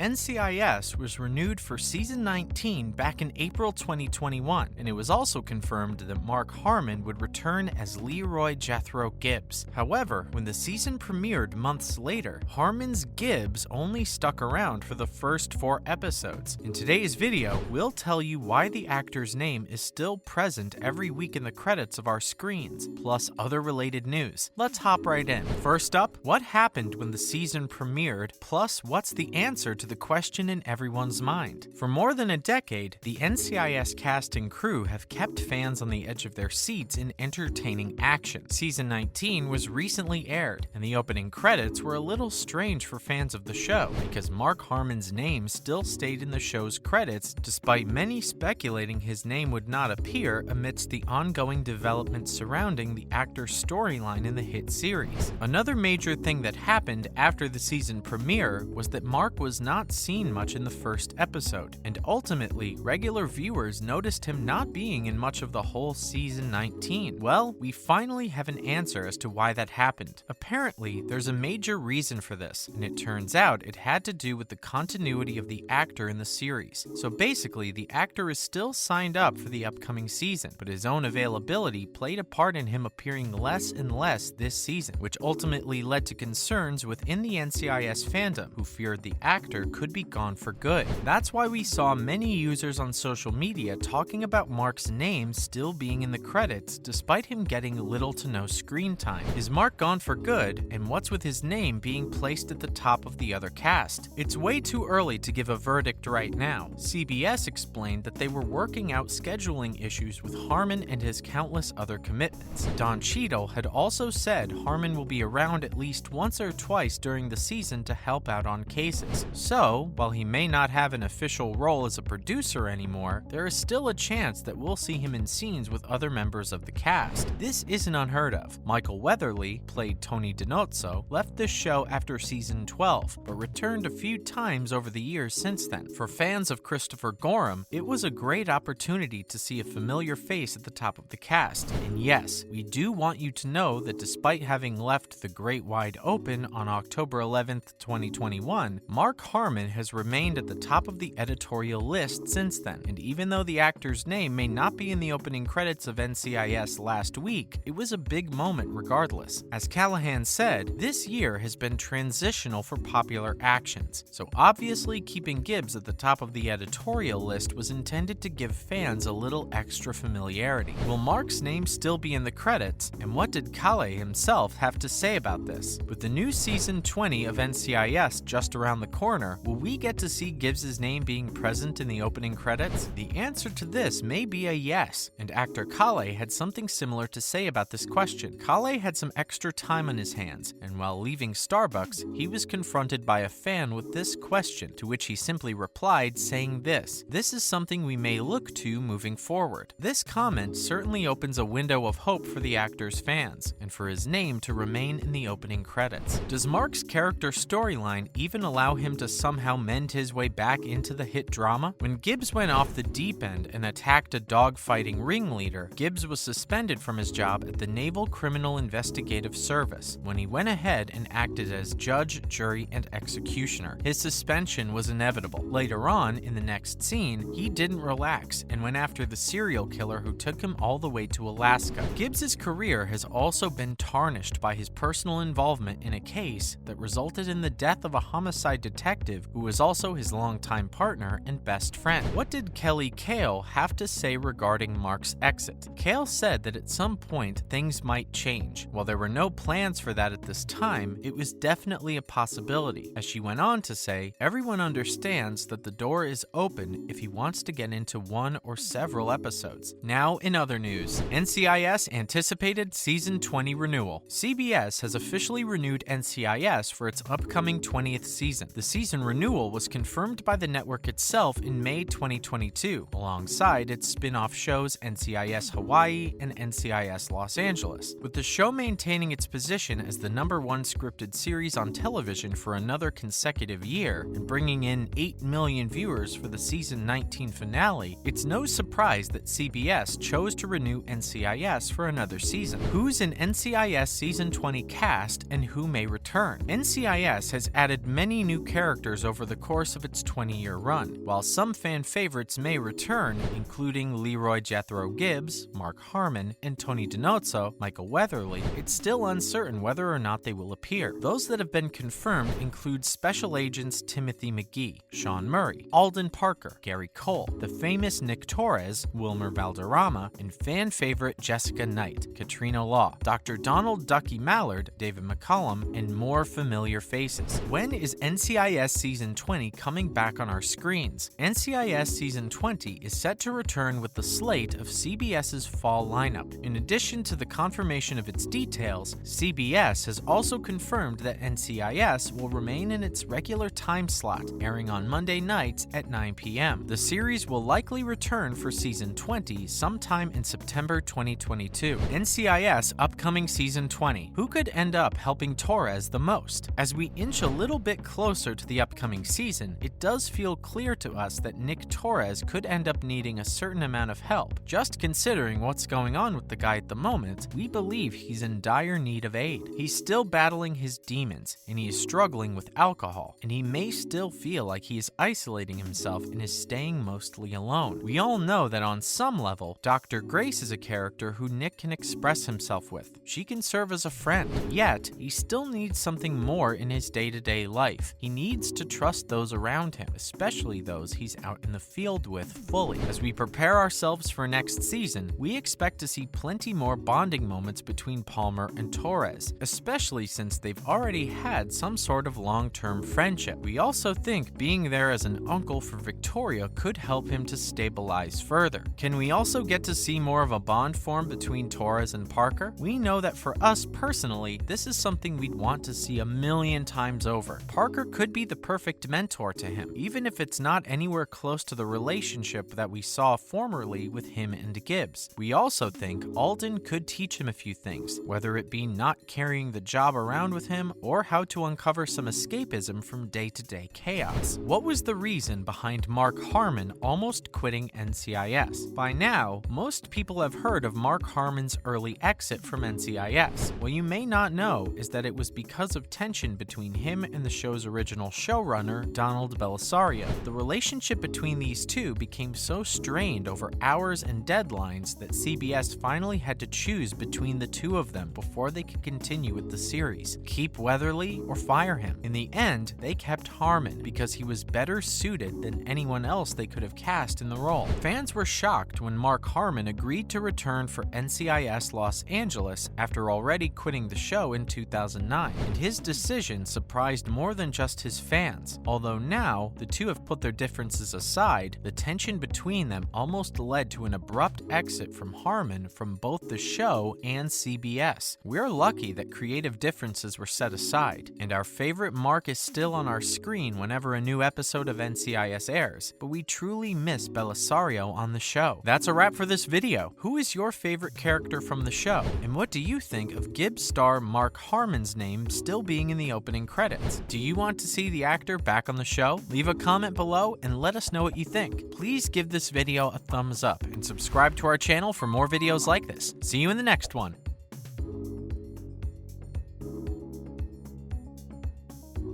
NCIS was renewed for season 19 back in April 2021, and it was also confirmed that Mark Harmon would return as Leroy Gibbs. However, when the season premiered months later, Harmon's Gibbs only stuck around for the first 4 episodes. In today's video, we'll tell you why the actor's name is still present every week in the credits of our screens, plus other related news. Let's hop right in. First up, what happened when the season premiered, plus what's the answer to the question in everyone's mind. For more than a decade, the NCIS cast and crew have kept fans on the edge of their seats in entertaining action. Season 19 was recently aired, and the opening credits were a little strange for fans of the show because Mark Harmon's name still stayed in the show's credits, despite many speculating his name would not appear amidst the ongoing development surrounding the actor's storyline in the hit series. Another major thing that happened after the season premiere was that Mark was not seen much in the first episode, and ultimately, regular viewers noticed him not being in much of the whole season 19. Well, we finally have an answer as to why that happened. Apparently, there's a major reason for this, and it turns out it had to do with the continuity of the actor in the series. So basically, the actor is still signed up for the upcoming season, but his own availability played a part in him appearing less and less this season, which ultimately led to concerns within the NCIS fandom, who feared the actor could be gone for good. That's why we saw many users on social media talking about Mark's name still being in the credits despite him getting little to no screen time. Is Mark gone for good, and what's with his name being placed at the top of the other cast? It's way too early to give a verdict right now. CBS explained that they were working out scheduling issues with Harmon and his countless other commitments. Don Cheadle had also said Harmon will be around at least once or twice during the season to help out on cases. So, while he may not have an official role as a producer anymore, there is still a chance that we'll see him in scenes with other members of the cast. This isn't unheard of. Michael Weatherly, played Tony Dinozzo, left the show after season 12, but returned a few times over the years since then. For fans of Christopher Gorham, it was a great opportunity to see a familiar face at the top of the cast. And yes, we do want you to know that despite having left the Great Wide Open on October 11th, 2021, Mark Harmon has remained at the top of the editorial list since then. And even though the actor's name may not be in the opening credits of NCIS last week, it was a big moment regardless. As Callahan said, this year has been transitional for popular actions, so obviously keeping Gibbs at the top of the editorial list was intended to give fans a little extra familiarity. Will Mark's name still be in the credits, and what did Calais himself have to say about this? With the new season 20 of NCIS just around the corner, will we get to see Gibbs' name being present in the opening credits? The answer to this may be a yes, and actor Calais had something similar to say about this question. Calais had some extra time on his hands, and while leaving Starbucks, he was confronted by a fan with this question, to which he simply replied saying this is something we may look to moving forward. This comment certainly opens a window of hope for the actor's fans, and for his name to remain in the opening credits. Does Mark's character storyline even allow him to somehow mend his way back into the hit drama? When Gibbs went off the deep end and attacked a dogfighting ringleader, Gibbs was suspended from his job at the Naval Criminal Investigative Service when he went ahead and acted as judge, jury, and executioner. His suspension was inevitable. Later on, in the next scene, he didn't relax and went after the serial killer who took him all the way to Alaska. Gibbs' career has also been tarnished by his personal involvement in a case that resulted in the death of a homicide detective who was also his longtime partner and best friend. What did Kelly Kale have to say regarding Mark's exit? Kale said that at some point things might change. While there were no plans for that at this time, it was definitely a possibility. As she went on to say, everyone understands that the door is open if he wants to get into one or several episodes. Now, in other news, NCIS anticipated season 20 renewal. CBS has officially renewed NCIS for its upcoming 20th season. The season renewal was confirmed by the network itself in May 2022, alongside its spin-off shows NCIS Hawaii and NCIS Los Angeles, with the show maintaining its position as the #1 scripted series on television for another consecutive year and bringing in 8 million viewers for the season 19 finale. It's no surprise that CBS chose to renew NCIS for another season. Who's in NCIS season 20 cast and who may return? NCIS has added many new characters characters over the course of its 20-year run. While some fan favorites may return, including Leroy Jethro Gibbs, Mark Harmon, and Tony DiNozzo, Michael Weatherly, it's still uncertain whether or not they will appear. Those that have been confirmed include Special Agents Timothy McGee, Sean Murray, Alden Parker, Gary Cole, the famous Nick Torres, Wilmer Valderrama, and fan favorite Jessica Knight, Katrina Law, Dr. Donald Ducky Mallard, David McCallum, and more familiar faces. When is NCIS Season 20 coming back on our screens? NCIS Season 20 is set to return with the slate of CBS's fall lineup. In addition to the confirmation of its details, CBS has also confirmed that NCIS will remain in its regular time slot, airing on Monday nights at 9 p.m. The series will likely return for Season 20 sometime in September 2022. NCIS upcoming Season 20. Who could end up helping Torres the most? As we inch a little bit closer to the upcoming season, it does feel clear to us that Nick Torres could end up needing a certain amount of help. Just considering what's going on with the guy at the moment, we believe he's in dire need of aid. He's still battling his demons, and he is struggling with alcohol, and he may still feel like he is isolating himself and is staying mostly alone. We all know that on some level, Dr. Grace is a character who Nick can express himself with. She can serve as a friend, yet he still needs something more in his day-to-day life. He needs to trust those around him, especially those he's out in the field with fully. As we prepare ourselves for next season, we expect to see plenty more bonding moments between Palmer and Torres, especially since they've already had some sort of long-term friendship. We also think being there as an uncle for Victoria could help him to stabilize further. Can we also get to see more of a bond form between Torres and Parker? We know that for us personally, this is something we'd want to see a million times over. Parker could be the perfect mentor to him, even if it's not anywhere close to the relationship that we saw formerly with him and Gibbs. We also think Alden could teach him a few things, whether it be not carrying the job around with him or how to uncover some escapism from day-to-day chaos. What was the reason behind Mark Harmon almost quitting NCIS? By now, most people have heard of Mark Harmon's early exit from NCIS. What you may not know is that it was because of tension between him and the show's original showrunner, Donald Bellisario. The relationship between these two became so strained over hours and deadlines that CBS finally had to choose between the two of them before they could continue with the series. Keep Weatherly or fire him. In the end, they kept Harmon because he was better suited than anyone else they could have cast in the role. Fans were shocked when Mark Harmon agreed to return for NCIS Los Angeles after already quitting the show in 2009, and his decision surprised more than just his fans. Although now, the two have put their differences aside, the tension between them almost led to an abrupt exit from Harmon from both the show and CBS. We're lucky that creative differences were set aside, and our favorite Mark is still on our screen whenever a new episode of NCIS airs, but we truly miss Bellisario on the show. That's a wrap for this video. Who is your favorite character from the show, and what do you think of Gibbs star Mark Harmon's name still being in the opening credits? Do you want to see the actor back on the show? Leave a comment below and let us know what you think. Please give this video a thumbs up and subscribe to our channel for more videos like this. See you in the next one.